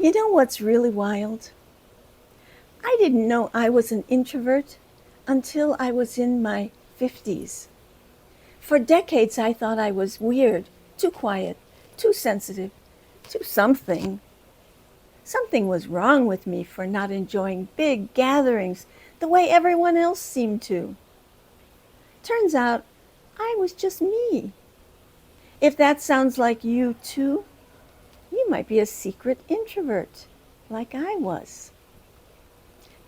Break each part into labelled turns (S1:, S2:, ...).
S1: You know what's really wild? I didn't know I was an introvert until I was in my 50s. For decades, I thought I was weird, too quiet, too sensitive, too something. Something was wrong with me for not enjoying big gatherings the way everyone else seemed to. Turns out, I was just me. If that sounds like you too, you might be a secret introvert, like I was.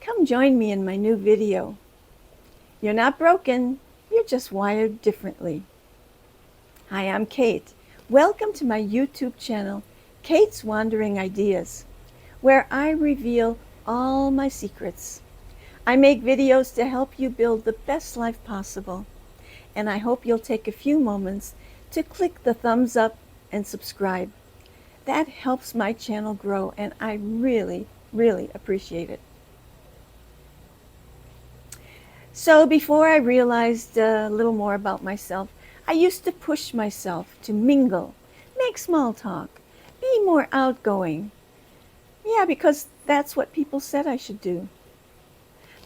S1: Come join me in my new video. You're not broken, you're just wired differently. Hi, I'm Kate. Welcome to my YouTube channel, Kate's Wandering Ideas, where I reveal all my secrets. I make videos to help you build the best life possible, and I hope you'll take a few moments to click the thumbs up and subscribe. That helps my channel grow, and I really, really appreciate it. So before I realized a little more about myself, I used to push myself to mingle, make small talk, be more outgoing. Yeah, because that's what people said I should do.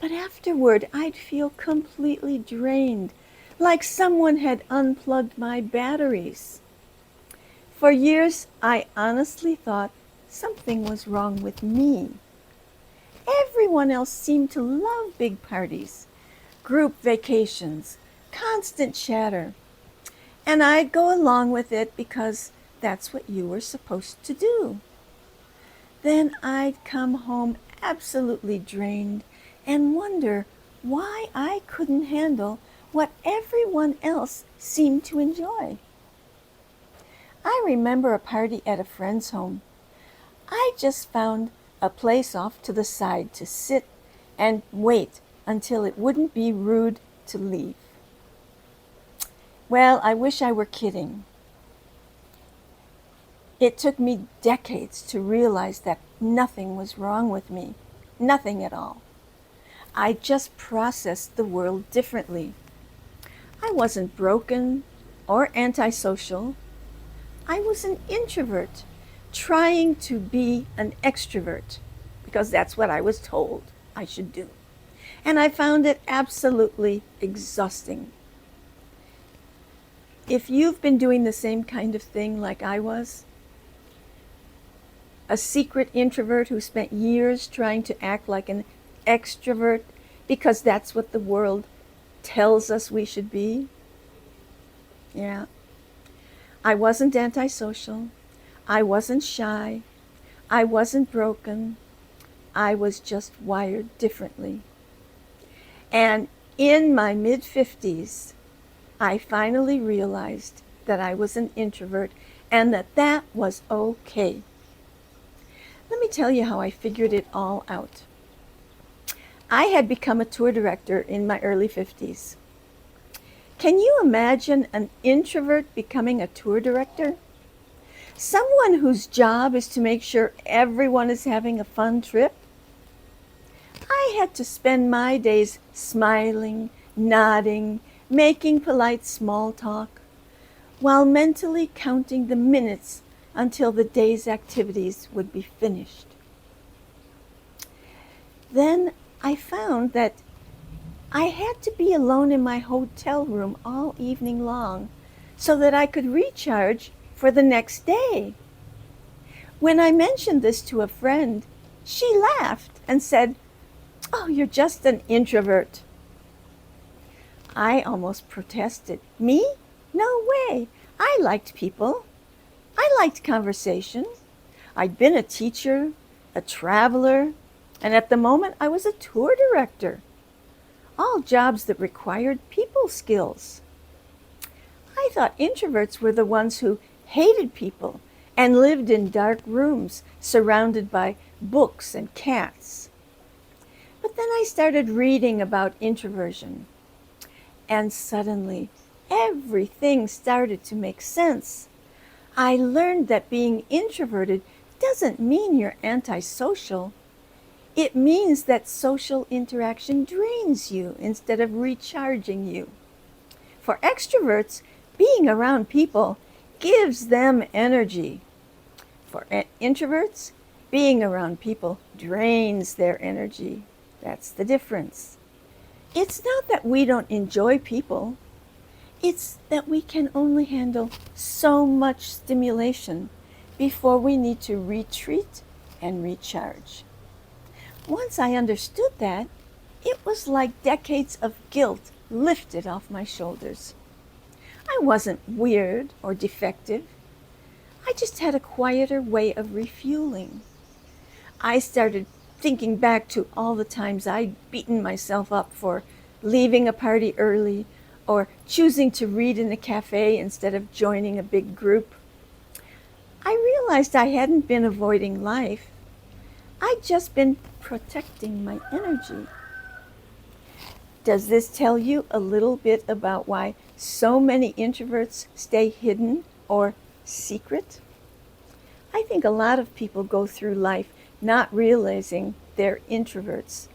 S1: But afterward, I'd feel completely drained, like someone had unplugged my batteries. For years, I honestly thought something was wrong with me. Everyone else seemed to love big parties, group vacations, constant chatter. And I'd go along with it because that's what you were supposed to do. Then I'd come home absolutely drained and wonder why I couldn't handle what everyone else seemed to enjoy. I remember a party at a friend's home. I just found a place off to the side to sit and wait until it wouldn't be rude to leave. Well, I wish I were kidding. It took me decades to realize that nothing was wrong with me, nothing at all. I just processed the world differently. I wasn't broken or antisocial. I was an introvert trying to be an extrovert because that's what I was told I should do. And I found it absolutely exhausting. If you've been doing the same kind of thing like I was, a secret introvert who spent years trying to act like an extrovert because that's what the world tells us we should be, yeah. I wasn't antisocial. I wasn't shy. I wasn't broken. I was just wired differently. And in my mid-50s, I finally realized that I was an introvert and that was okay. Let me tell you how I figured it all out. I had become a tour director in my early 50s. Can you imagine an introvert becoming a tour director? Someone whose job is to make sure everyone is having a fun trip? I had to spend my days smiling, nodding, making polite small talk, while mentally counting the minutes until the day's activities would be finished. Then I found that I had to be alone in my hotel room all evening long so that I could recharge for the next day. When I mentioned this to a friend, she laughed and said, "Oh, you're just an introvert." I almost protested. Me? No way. I liked people. I liked conversation. I'd been a teacher, a traveler, and at the moment I was a tour director. All jobs that required people skills. I thought introverts were the ones who hated people and lived in dark rooms surrounded by books and cats. But then I started reading about introversion, and suddenly everything started to make sense. I learned that being introverted doesn't mean you're antisocial. It means that social interaction drains you instead of recharging you. For extroverts, being around people gives them energy. For introverts, Being around people drains their energy. That's the difference. It's not that we don't enjoy people, it's that we can only handle so much stimulation before we need to retreat and recharge. Once I understood that, it was like decades of guilt lifted off my shoulders. I wasn't weird or defective. I just had a quieter way of refueling. I started thinking back to all the times I'd beaten myself up for leaving a party early or choosing to read in a cafe instead of joining a big group. I realized I hadn't been avoiding life. I'd just been protecting my energy. Does this tell you a little bit about why so many introverts stay hidden or secret? I think a lot of people go through life not realizing they're introverts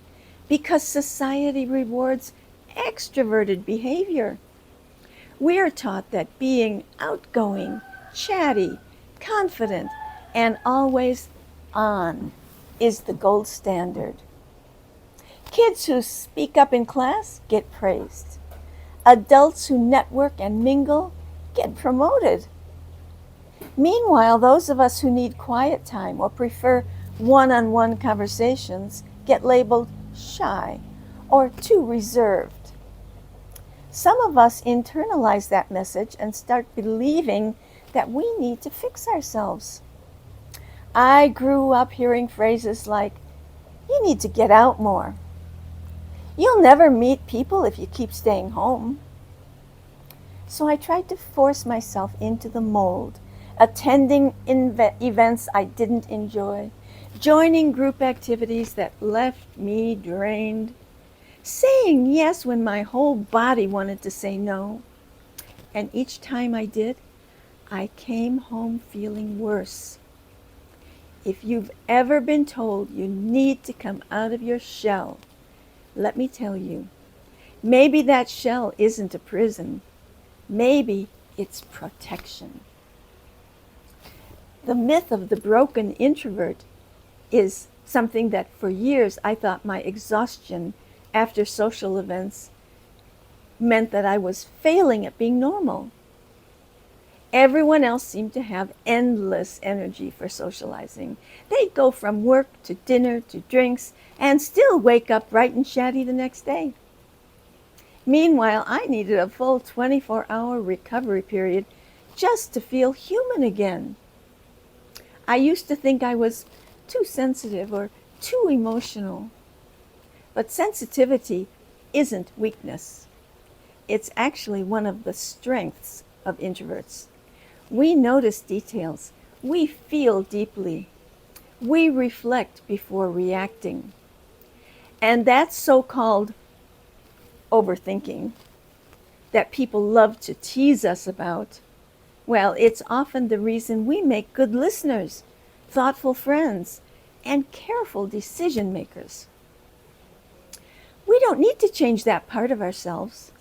S1: because society rewards extroverted behavior. We are taught that being outgoing, chatty, confident, and always on is the gold standard. Kids who speak up in class get praised. Adults who network and mingle get promoted. Meanwhile, those of us who need quiet time or prefer one-on-one conversations get labeled shy or too reserved. Some of us internalize that message and start believing that we need to fix ourselves. I grew up hearing phrases like, "You need to get out more." "You'll never meet people if you keep staying home." So I tried to force myself into the mold, attending events I didn't enjoy, joining group activities that left me drained, saying yes when my whole body wanted to say no. And each time I did, I came home feeling worse. If you've ever been told you need to come out of your shell, let me tell you, maybe that shell isn't a prison. Maybe it's protection. The myth of the broken introvert is something that for years I thought my exhaustion after social events meant that I was failing at being normal. Everyone else seemed to have endless energy for socializing. They'd go from work to dinner to drinks and still wake up bright and chatty the next day. Meanwhile, I needed a full 24-hour recovery period just to feel human again. I used to think I was too sensitive or too emotional. But sensitivity isn't weakness. It's actually one of the strengths of introverts. We notice details. We feel deeply. We reflect before reacting. And that so-called overthinking that people love to tease us about, well, it's often the reason we make good listeners, thoughtful friends, and careful decision makers. We don't need to change that part of ourselves.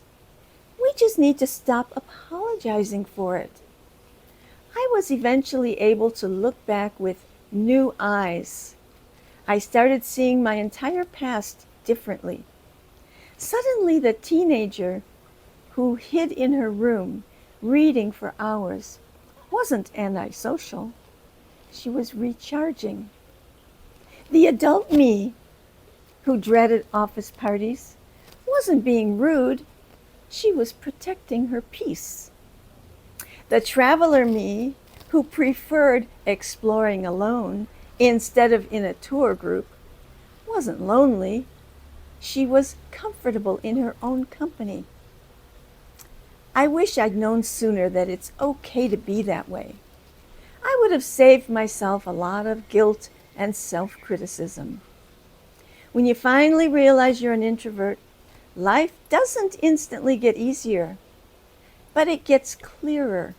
S1: We just need to stop apologizing for it. I was eventually able to look back with new eyes. I started seeing my entire past differently. Suddenly, the teenager who hid in her room reading for hours wasn't antisocial. She was recharging. The adult me who dreaded office parties wasn't being rude. She was protecting her peace. The traveler me who preferred exploring alone instead of in a tour group wasn't lonely. She was comfortable in her own company. I wish I'd known sooner that it's okay to be that way. I would have saved myself a lot of guilt and self-criticism. When you finally realize you're an introvert, life doesn't instantly get easier, but it gets clearer.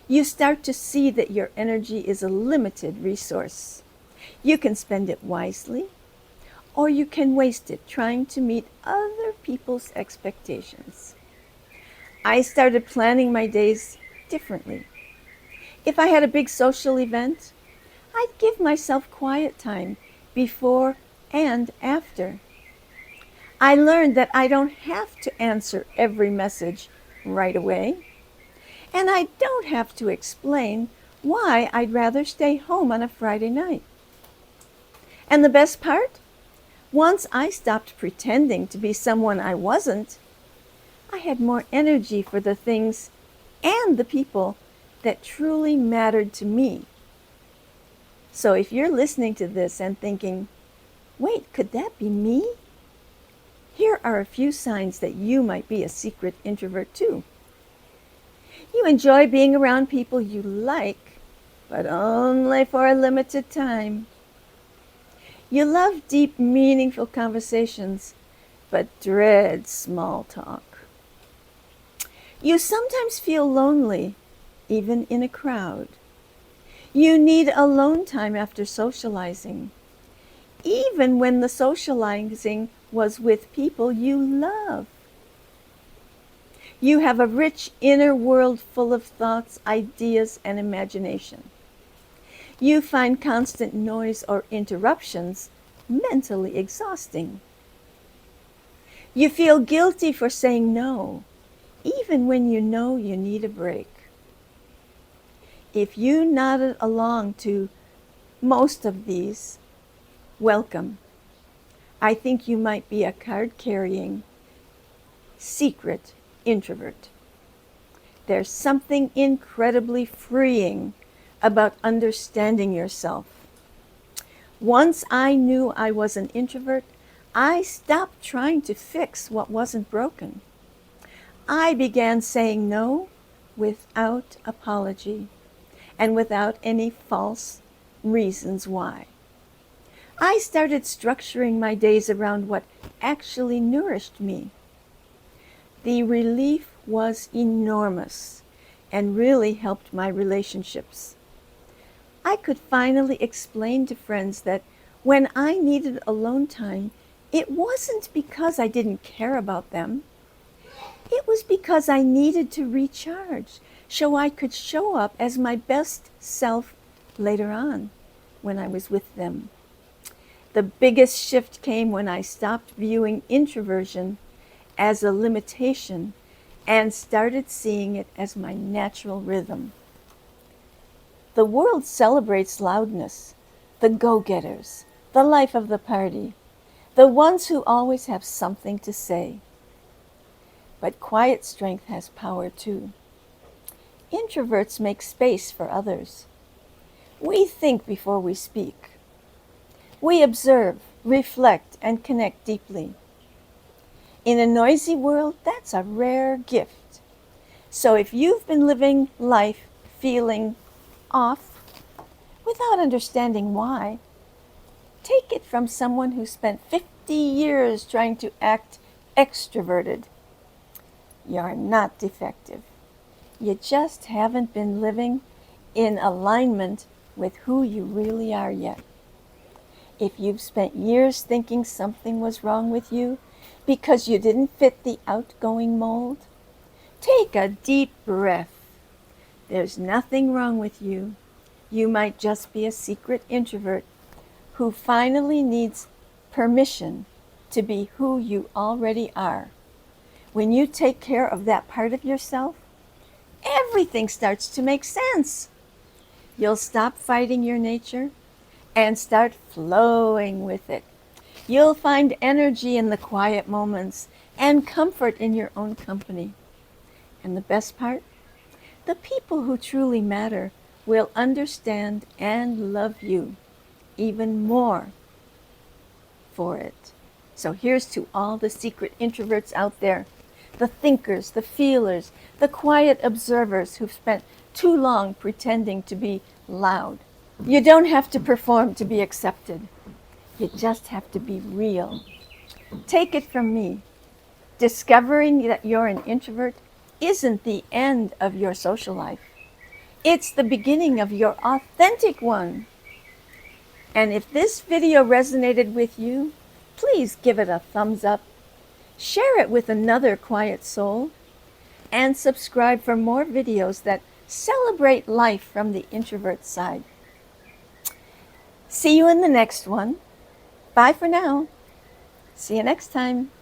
S1: You start to see that your energy is a limited resource. You can spend it wisely, or you can waste it trying to meet other people's expectations. I started planning my days differently. If I had a big social event, I'd give myself quiet time before and after. I learned that I don't have to answer every message right away, and I don't have to explain why I'd rather stay home on a Friday night. And the best part? Once I stopped pretending to be someone I wasn't, I had more energy for the things and the people that truly mattered to me. So if you're listening to this and thinking, wait, could that be me? Here are a few signs that you might be a secret introvert too. You enjoy being around people you like, but only for a limited time. You love deep, meaningful conversations, but dread small talk. You sometimes feel lonely, even in a crowd. You need alone time after socializing, even when the socializing was with people you love. You have a rich inner world full of thoughts, ideas, and imagination. You find constant noise or interruptions mentally exhausting. You feel guilty for saying no, even when you know you need a break. If you nodded along to most of these, welcome. I think you might be a card-carrying, secret introvert. There's something incredibly freeing about understanding yourself. Once I knew I was an introvert, I stopped trying to fix what wasn't broken. I began saying no without apology and without any false reasons why. I started structuring my days around what actually nourished me. The relief was enormous and really helped my relationships. I could finally explain to friends that when I needed alone time, it wasn't because I didn't care about them. It was because I needed to recharge so I could show up as my best self later on when I was with them. The biggest shift came when I stopped viewing introversion as a limitation and started seeing it as my natural rhythm. The world celebrates loudness, the go-getters, the life of the party, the ones who always have something to say. But quiet strength has power too. Introverts make space for others. We think before we speak. We observe, reflect, and connect deeply. In a noisy world, that's a rare gift. So if you've been living life feeling off without understanding why, take it from someone who spent 50 years trying to act extroverted. You're not defective. You just haven't been living in alignment with who you really are yet. If you've spent years thinking something was wrong with you because you didn't fit the outgoing mold, take a deep breath. There's nothing wrong with you. You might just be a secret introvert who finally needs permission to be who you already are. When you take care of that part of yourself, everything starts to make sense. You'll stop fighting your nature and start flowing with it. You'll find energy in the quiet moments and comfort in your own company. And the best part? The people who truly matter will understand and love you even more for it. So here's to all the secret introverts out there, the thinkers, the feelers, the quiet observers who've spent too long pretending to be loud. You don't have to perform to be accepted. You just have to be real. Take it from me. Discovering that you're an introvert isn't the end of your social life. It's the beginning of your authentic one. And if this video resonated with you, please give it a thumbs up, share it with another quiet soul, and subscribe for more videos that celebrate life from the introvert side. See you in the next one. Bye for now. See you next time.